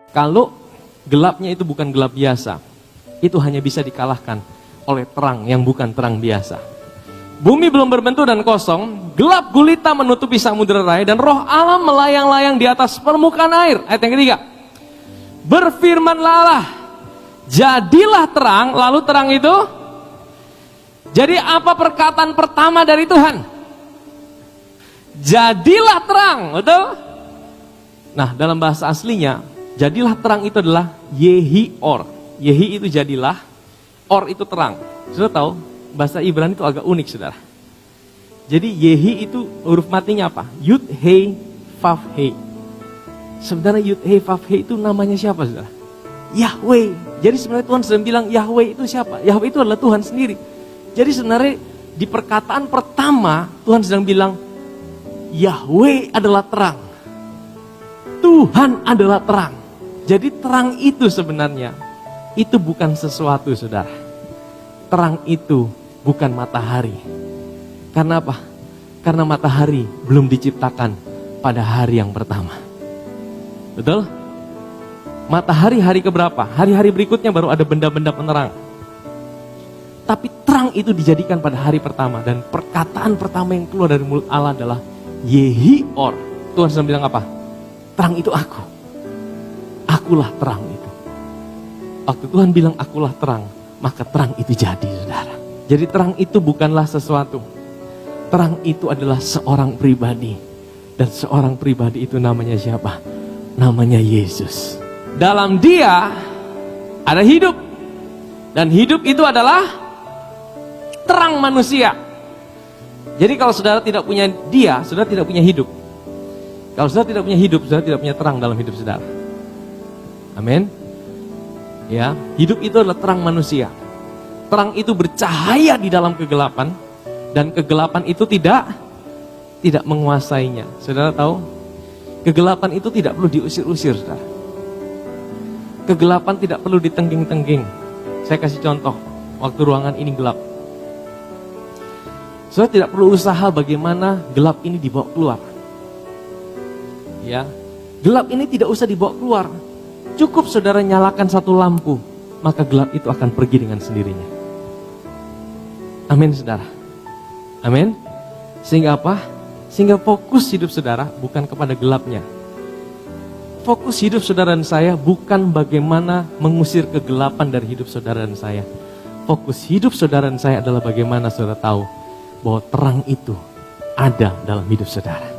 Kalau gelapnya itu bukan gelap biasa, itu hanya bisa dikalahkan oleh terang yang bukan terang biasa. Bumi belum berbentuk dan kosong, gelap gulita menutupi samudera raya, dan roh Allah melayang-layang di atas permukaan air. Ayat yang ketiga, berfirmanlah Allah, jadilah terang, lalu terang itu. Jadi apa perkataan pertama dari Tuhan? Jadilah terang, betul? Nah, dalam bahasa aslinya, jadilah terang itu adalah Yehi Or. Yehi itu jadilah, Or itu terang. Sudah tahu, bahasa Ibrani itu agak unik, saudara. Jadi Yehi itu huruf matinya apa? Yud, He, Vav, He. Sebenarnya Yud, He, Vav, He itu namanya siapa, saudara? Yahweh. Jadi sebenarnya Tuhan sedang bilang Yahweh itu siapa? Yahweh itu adalah Tuhan sendiri. Jadi sebenarnya di perkataan pertama Tuhan sedang bilang Yahweh adalah terang. Tuhan adalah terang. Jadi terang itu sebenarnya itu bukan sesuatu, saudara. Terang itu bukan matahari. Karena apa? Karena matahari belum diciptakan pada hari yang pertama. Betul? Matahari hari keberapa? Hari-hari berikutnya baru ada benda-benda penerang. Tapi terang itu dijadikan pada hari pertama. Dan perkataan pertama yang keluar dari mulut Allah adalah Yehi Or. Tuhan sedang bilang apa? Terang itu aku. Akulah terang itu. Waktu Tuhan bilang akulah terang, maka terang itu jadi, saudara. Jadi terang itu bukanlah sesuatu. Terang itu adalah seorang pribadi. Dan seorang pribadi itu namanya siapa? Namanya Yesus. Dalam Dia ada hidup. Dan hidup itu adalah terang manusia. Jadi kalau saudara tidak punya Dia, saudara tidak punya hidup. Kalau saudara tidak punya hidup, saudara tidak punya terang dalam hidup saudara. Amin. Ya, hidup itu adalah terang manusia. Terang itu bercahaya di dalam kegelapan, dan kegelapan itu tidak menguasainya. Saudara tahu, kegelapan itu tidak perlu diusir-usir, saudara. Kegelapan tidak perlu ditengging-tengging. Saya kasih contoh, waktu ruangan ini gelap. Saudara tidak perlu usaha bagaimana gelap ini dibawa keluar. Ya, gelap ini tidak usah dibawa keluar. Cukup saudara nyalakan satu lampu, maka gelap itu akan pergi dengan sendirinya. Amin, saudara. Amin. Sehingga apa? Sehingga fokus hidup saudara bukan kepada gelapnya. Fokus hidup saudara dan saya bukan bagaimana mengusir kegelapan dari hidup saudara dan saya. Fokus hidup saudara dan saya adalah bagaimana saudara tahu bahwa terang itu ada dalam hidup saudara.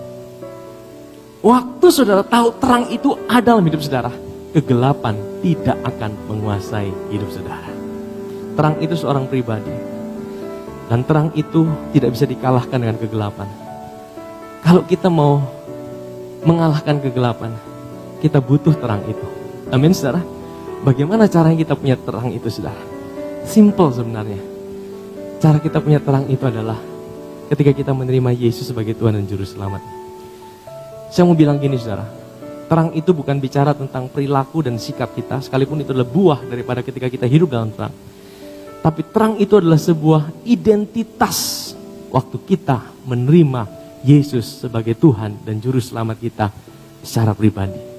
Waktu saudara tahu terang itu ada dalam hidup saudara, kegelapan tidak akan menguasai hidup saudara. Terang itu seorang pribadi. Dan terang itu tidak bisa dikalahkan dengan kegelapan. Kalau kita mau mengalahkan kegelapan, kita butuh terang itu. Amin, saudara. Bagaimana caranya kita punya terang itu, saudara? Simple sebenarnya. Cara kita punya terang itu adalah ketika kita menerima Yesus sebagai Tuhan dan Juru Selamat. Saya mau bilang gini, saudara. Terang itu bukan bicara tentang perilaku dan sikap kita, sekalipun itu adalah buah daripada ketika kita hidup dalam terang. Tapi terang itu adalah sebuah identitas waktu kita menerima Yesus sebagai Tuhan dan Juru Selamat kita secara pribadi.